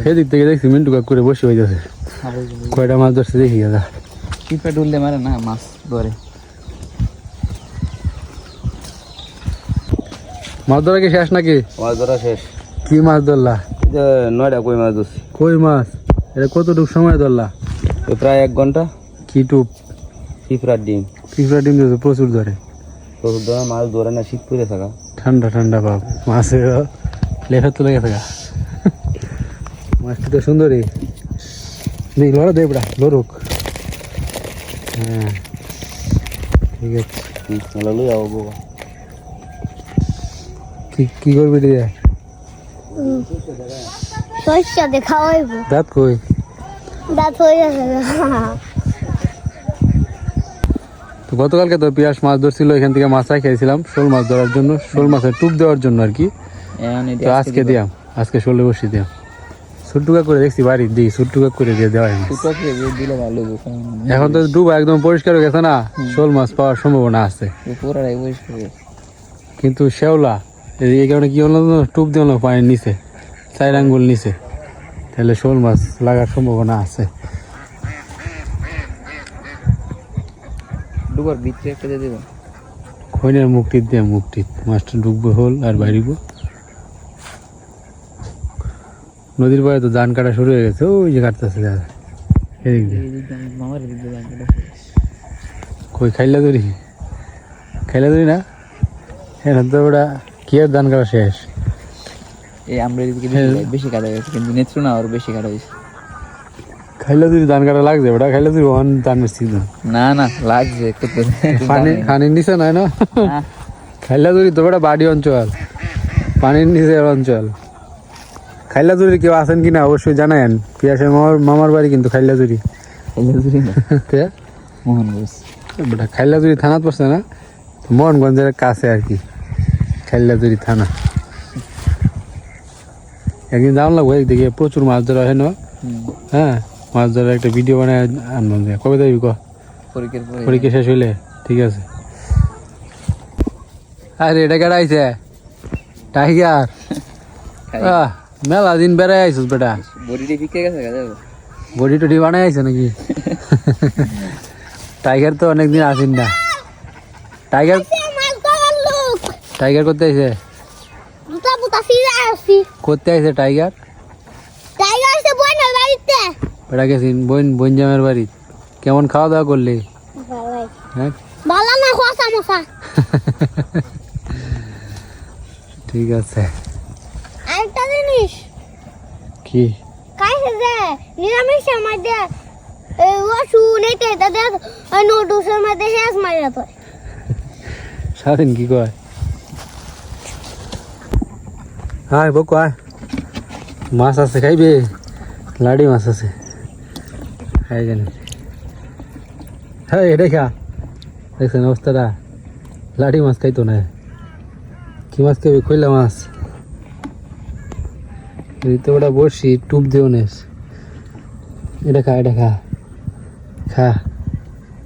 সেদিক থেকে দেখছি মিন্টু কাক করে বসে হয়ে যাচ্ছে। কয়টা মাছ ধরছে দেখি দাদা। টিপে ডুললে মারে না মাছ ধরে। মাছ ধরা কি শেষ নাকি? মাছ ধরা শেষ। কি মাছ ধরলা? 9টা কই মাছ ধরছি। কই মাছ? এটা কতটুকু সময় ধরলা? প্রায় 1 ঘন্টা। কি টুপ? পিঁপড়ার ডিম। পিঁপড়া ডিম ধরে প্রচুর ধরে। প্রচুর ধরে মাছ ধরে না, শীত পড়ে থাকা। ঠান্ডা ঠান্ডা বাপ, মাছের লেখা তো লেগে থাকা। মাছটি তো সুন্দরই। দেখ লড়া দেবড়া লড়ুক। হ্যাঁ ঠিক আছে। কি করবি রে? দাঁত কই? দাঁত হয়ে গেছে। তো গতকালকে তো পিয়াস মাছ ধরছিল, এখান থেকে মাছ খেয়েছিলাম শোল মাছ ধরার জন্য, শোল মাছের টুপ দেওয়ার জন্য আর কি। তো আজকে দিয়াম, আজকে শোলে বসি দিয়াম। সুটুকা করে দেখছি বাড়ি দিই, সুটুকা করে দিয়ে দেওয়া হয়নি। এখন তো ডুবা একদম পরিষ্কার হয়ে গেছে না, শোল মাছ পাওয়ার সম্ভাবনা আছে। কিন্তু শেওলা এই কারণে কি হলো, টুপ দিয়ে হলো পানির নিচে 4 আঙ্গুল নিচে, তাহলে শোল মাছ লাগার সম্ভাবনা আছে। ডুবার ভিতরে একটা দিয়ে দেবেন। খৈনের মুখটি দিয়ে মুখটি মাছটা ডুববে হোল আর বাইরিব। নদীর পরে তো ধান কাটা শুরু হয়ে গেছে, ওই যে কাটতেছে এদিক দিয়ে। কই খাইলা ধরি না, হ্যাঁ তো ওটা কি আর ধান কাটা শেষ। এই আমরা এদিকে বেশি কাটা গেছে, কিন্তু নেত্রকোনা আর বেশি কাটা হয়েছে। খাইলা ধরি ধান কাটা লাগছে, ওটা খাইলা ধরি ওখান ধানের সিজন। না লাগছে পানির নিচে নয় না, খাইলা ধরি তো ওটা বাড়ি অঞ্চল, পানির নিচের অঞ্চল। খাইলাজুরি কেউ আছেন কিনা অবশ্যই জানায়েন। পিয়াসের মামার বাড়ি কিন্তু খাইলাজুরি। মোহনগঞ্জ, খাইলাজুরি থানা পড়ছে না, মোহনগঞ্জের কাছে আর কি খাইলাজুরি থানা। একদিন যাওয়া লাগবো, একদিকে প্রচুর মাছ ধরা হয় না। হ্যাঁ, মাছ ধরার একটা ভিডিও বানায় আনবো। কবে যাবি? পরীক্ষা শেষ হইলে ঠিক আছে। আরে এটা কেডা আইছে? টাইগার। মেলা দিন বেড়াই আইছিস বেটা, বডি টডি বানাই আইছে নাকি? টাইগার তো অনেকদিন আসেন না। টাইগার করতে আইছে? করতে আইছে টাইগার? বেটা গেছি বোন জামের বাড়ি। কেমন খাওয়া দাওয়া করলি? হ্যাঁ ঠিক আছে। আরেকটা জিনিস কি? কাইছে যে নিরামিষের মধ্যে রসুন এটা দে, নুডলসের মধ্যে হেঁচ মারা তো। সারাদিন কি কয়? হাই বকু আয়, মাছ আছে খাইবে? লাড়ি মাছ আছে, খাই জানি। হ্যাঁ এটাই খা, দেখছেন অবস্থাটা। লাড়ি মাছ খাইতো না। কি মাছ খাবি? খইলা মাছ। তো ওটা বসি টুপ দিও নেস। এটা খা, এটা খা, খা।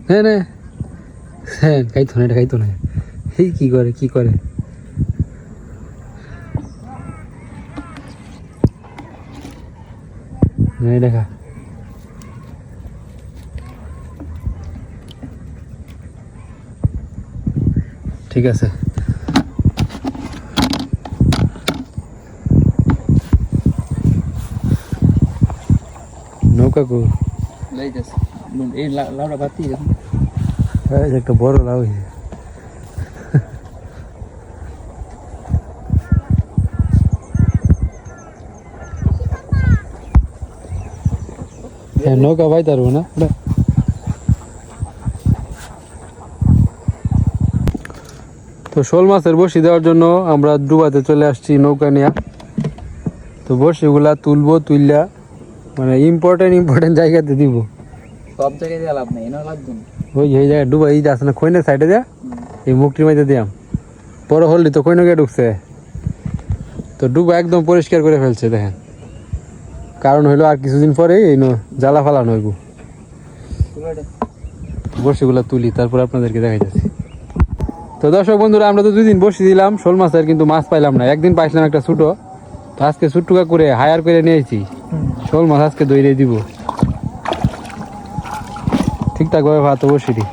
হ্যাঁ না, হ্যাঁ খাইতো না, এটা খাইতো না। এই কি করে এটা খা। ঠিক আছে। নৌকা কো এই লাউটা বাতি একটা বড় লাউ। নৌকা পাই পারবো না। তো শোল মাছের বসি দেওয়ার জন্য আমরা ডুবাতে চলে আসছি নৌকা নিয়ে। তো বসিগুলা তুলবো, তুললা মানে ইম্পর্টেন্ট জায়গাতে দিব। সব জায়গায় দিয়ে লাভ নেই, এনে লাগবে না। ওই এই জায়গায় ডুবা, এই যে আছে না খৈনের সাইডে দেয়া, এই মুখটির মধ্যে দিয়াম। বড় হলদি তো খৈনকে ঢুকছে, তো ডুবা একদম পরিষ্কার করে ফেলছে দেখেন। কারণ হইলো আর কিছুদিন পরে এই জ্বালা ফালানো হইব। বসিগুলা তুলি, তারপর আপনাদেরকে দেখাইতেছি। তো দর্শক বন্ধুরা, আমরা তো 2 দিন বসি দিলাম শোল মাছের, কিন্তু মাছ পাইলাম না। একদিন পাইছিলাম একটা ছোটো, তো তো আজকে ছোট্টুকা করে হায়ার করে নিয়েছি শোল মাছ আজকে দইরে দিব ঠিকঠাক ভাবে ভাত বসিয়ে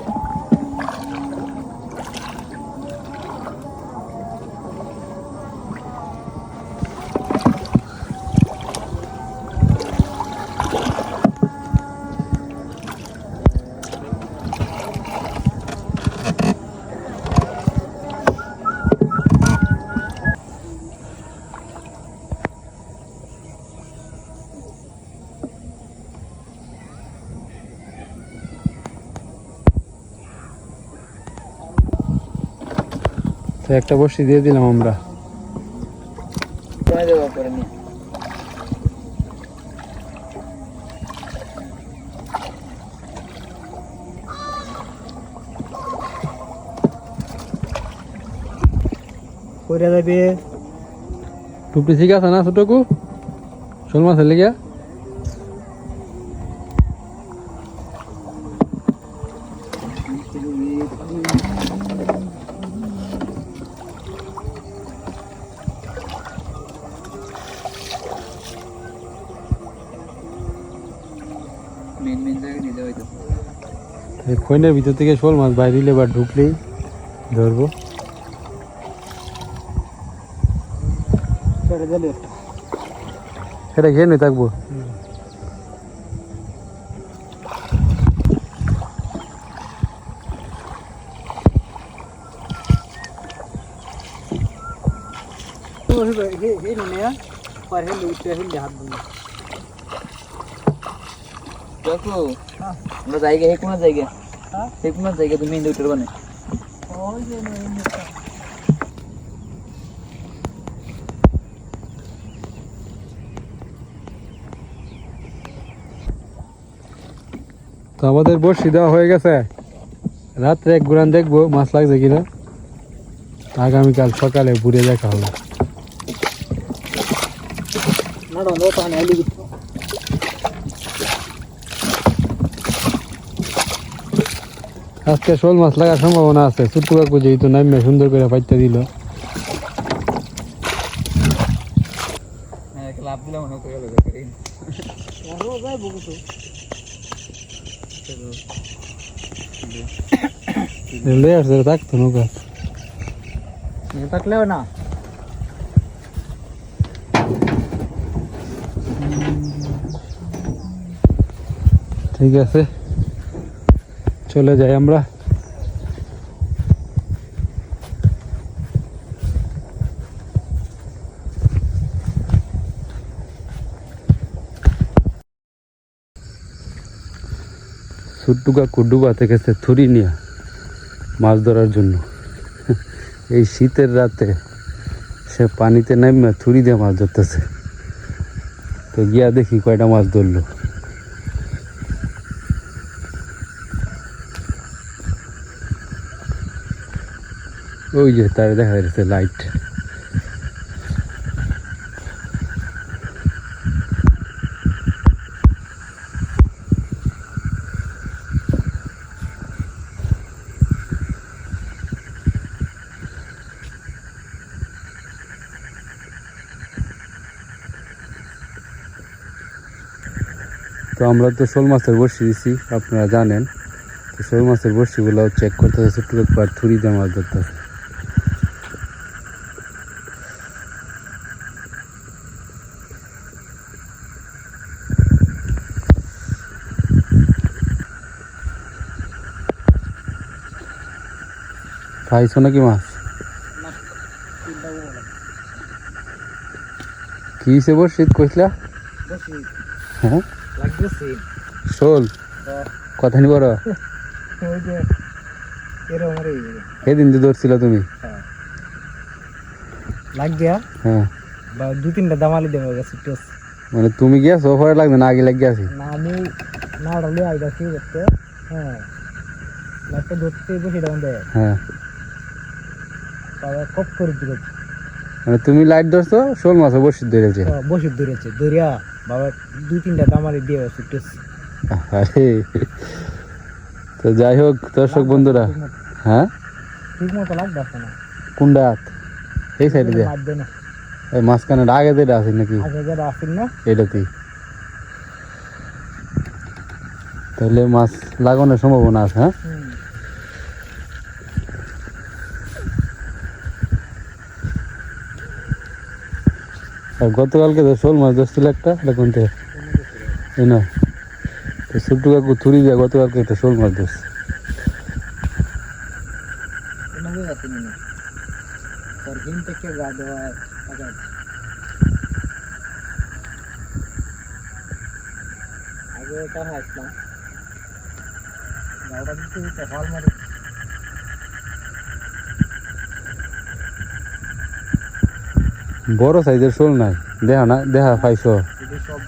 তো একটা বসি দিয়ে দিলাম আমরা তোমায় দেবো করে নিয়ে কইরা যাবে টুপি ঠিক আছে না ছোটকু শোল মাছের লেগে মেন মেন জায়গায় নিতে হয়তো এই খৈনের ভিতর থেকে শোল মাছ বাইরে দিলে বা ঢুকলেই ধরবো ছেড়ে দিলে একটা এটা খেয়ে নিয়ে থাকবো হে নিয়ে পর হে লুইতে হে হাত দিন দেখো আমরা জায়গা হে কোন জায়গা হে কোন জায়গা তুমি ইন্দু উঠে বানে ওই যে তো আমাদের বড়শি দেওয়া হয়ে গেছে রাত্রে এক গুড়ান দেখবো মাছ লাগছে কিনা আগামীকাল সকালে ঘুরে দেখা হবে নড়ো নো তো আনে লিবি আজকে শোল মাছ লাগার সম্ভাবনা আছে ছোট্ট কাকু যেহেতু নামে সুন্দর করে পাইতে দিল হ্যাঁ লাভ দিলাম মনে করে গেল আরো যাই বকুছো লেয়ার ধরে থাকতো নৌকা নে থাকলেও না ঠিক আছে চলে যাই আমরা ছোট্টু কাকু ডুবাতে গেছে থুরি নিয়ে মাছ ধরার জন্য এই শীতের রাতে সে পানিতে নামে থুরি দিয়ে মাছ ধরতেছে তো গিয়া দেখি কয়টা মাছ ধরলো ওই যে তার দেখা যাচ্ছে লাইট তো আমরা তো শোল মাছের বড়শি দিছি আপনারা জানেন তো শোল মাছের বড়শিগুলো চেক করতেছে ছোট্ট একবার থুরি দিয়ে মাছ ধরতেছে পাইছো নাকি মাছ কি হিসেবে বড়শিত কইছিলা বসি হ্যাঁ লাগতেছে শোল কথা নি বড় ওই যে এরকম রে সেদিন যে ধরছিল তুমি লাগ গিয়া হ্যাঁ বা দু তিনটা দামালি দেওয়া গেছে টোস মানে তুমি গিয়েছো পরে লাগবে না আগে লাগিয়ে আছি না আমি না ডলে আইডা কি করতে হ্যাঁ লাইটটা ধরতে বসে ডাউন দেয় হ্যাঁ তারপর কপ করে দিল মানে তুমি লাইট ধরছো শোল মাছও বসে ধরেছে বসে ধরেছে দরিয়া বাবা দুই তিনটা দামালি দিয়ে গেছে টোস আরে তো যাই হোক দর্শক বন্ধুরা হ্যাঁ ঠিক মতো লাগতেছে না কোন রাত এই সাইডে দিয়ে মারবে না এই মাঝখানে আগে যেটা আছে নাকি আগে যারা আসেন না এটাতেই তাহলে মাছ লাগানোর সম্ভাবনা আছে হ্যাঁ আর গতকালকে তো শোল মাছ ধরছিল একটা এটা কোনতে এই না তো ছোট্ট কাকু থুরি দিয়ে গতকালকে একটা শোল মাছ ধরছে কোনো বুঝ আসেন না তোর হিম থেকে গা দেওয়া আগে আগে এটা হাসলাম গাওটা দিতে হল মারি বড় সাইজের শোল নাই দেখা না দেখা পাইছো যদি সব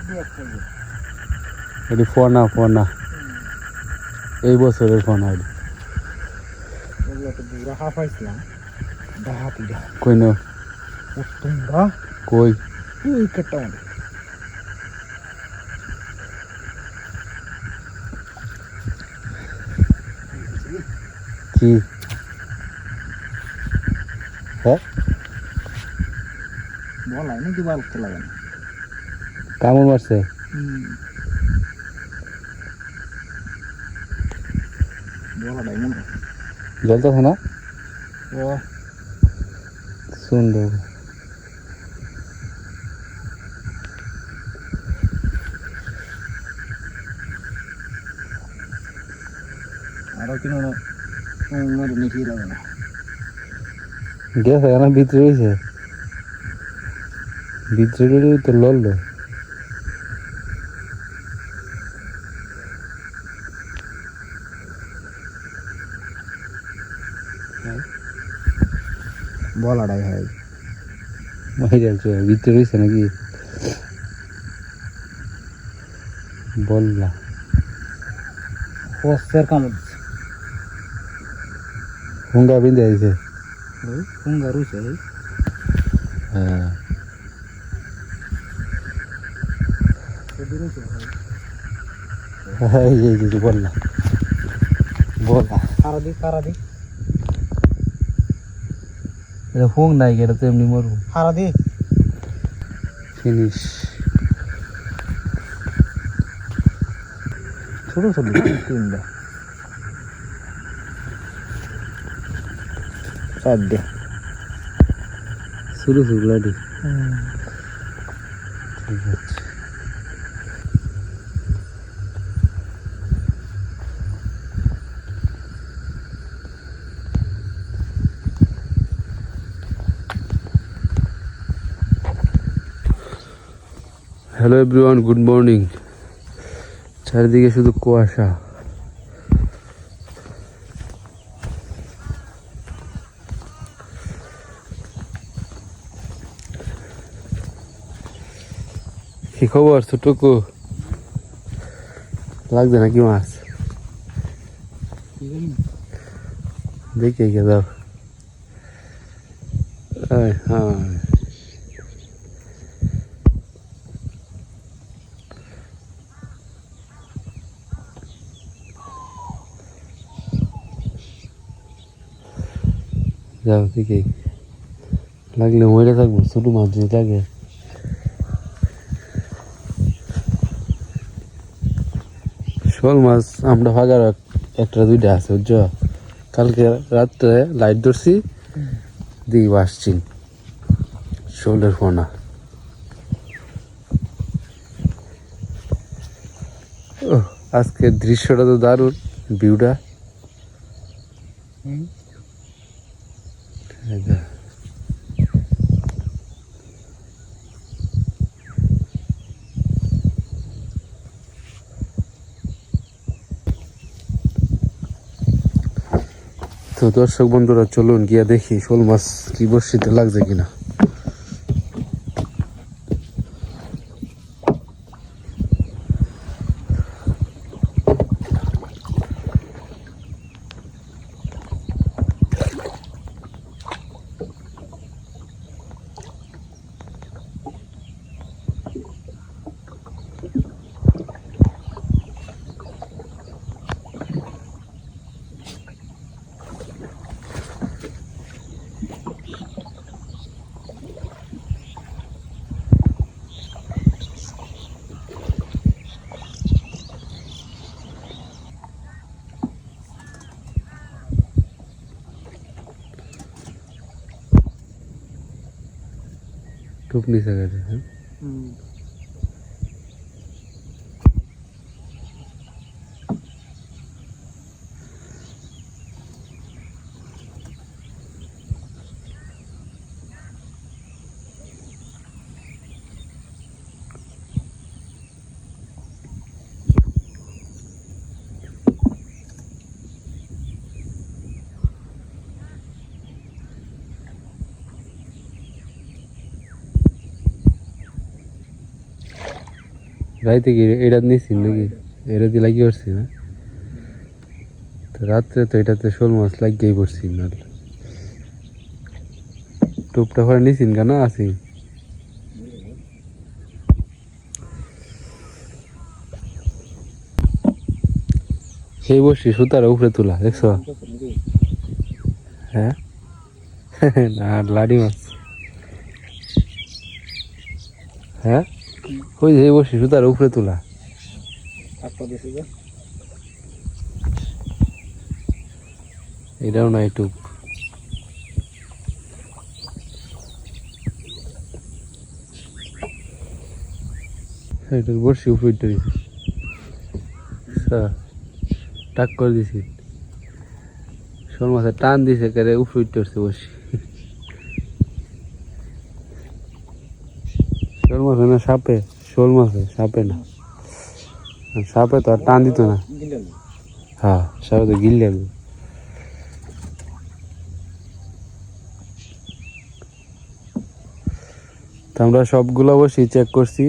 দিয়ে খাইবে এটি ফোনা এই বছরের ফোনা এটি এগুলো তো বুড়া হাফ আইছিলাম ডাহাতিরা কই নো তোমরা কই ওই কেটন কি হ্যাঁ বলাই নাকি বালতে লাগে না কামড় মারছে বলাটাই মনে জ্বলতেছে না ও সুন্দর আরো কিনো মরে নিচে যাবে না গেছে এখন ভিতরে রয়েছে ভিতরে তো লড়লো বলাটাই হয় ভিতরে রয়েছে নাকি বললা হোসের কামড় হুঙ্গা বিন্দে আইছে হুঙ্গা রুছে হ্যাঁ এই যে বললা কারা দি এটা হুং নাই এটা তো এমনি মরবো হারা দি ফিনিশ ছোট ছোট তিনটা চারটে শুরু লাডি ঠিক আছে হ্যালো এভরিওয়ান গুড মর্নিং চারিদিকে শুধু কুয়াশা কি খবর ছোটকু লাগছে নাকি মাছ দেখে কে দাও হ্যাঁ যাও দেখে লাগলে মরে থাকবো ছোট মাছ যদি লাগে শোল মাছ আমরা ফাঁকার একটা দুইটা আছে বুঝছ কালকে রাত্রে লাইট ধরছি দিই আসছি শোলের ফোনা আজকের দৃশ্যটা তো দারুণ ভিউটা তো দর্শক বন্ধুরা চলুন গিয়া দেখি শোল মাছ কি বর্ষিতে লাগছে কিনা টুপ নিচে গেছে হ্যাঁ রাইতে কি এটা নিয়েছি নাকি এটা দিয়ে লাগিয়ে পড়ছি না তো রাত্রে তো এটাতে শোল মাছ লাগিয়েই পড়ছি না টুপটা করে নিয়েছিন কেন আছি সেই বসছি সুতার উপরে তোলা দেখছো হ্যাঁ না লাডি মাছ হ্যাঁ ওই যে বসছি সুতার উপরে তোলা এটাও না একটু এটা বসছি উপরে দিছি টাক করে দিছি শোল মাছের টান দিছে করে উপরে উঠতে বসছি শোল মাছ না সাপে শোল মাছে সাপে না সাপে তো আর টান দিত না হ্যাঁ সাপে তো গিল লাগবে তো আমরা সবগুলা বসি চেক করছি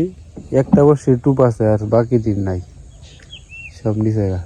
একটা বসি টুপ আছে আর বাকি দিন নাই সব নিচে গা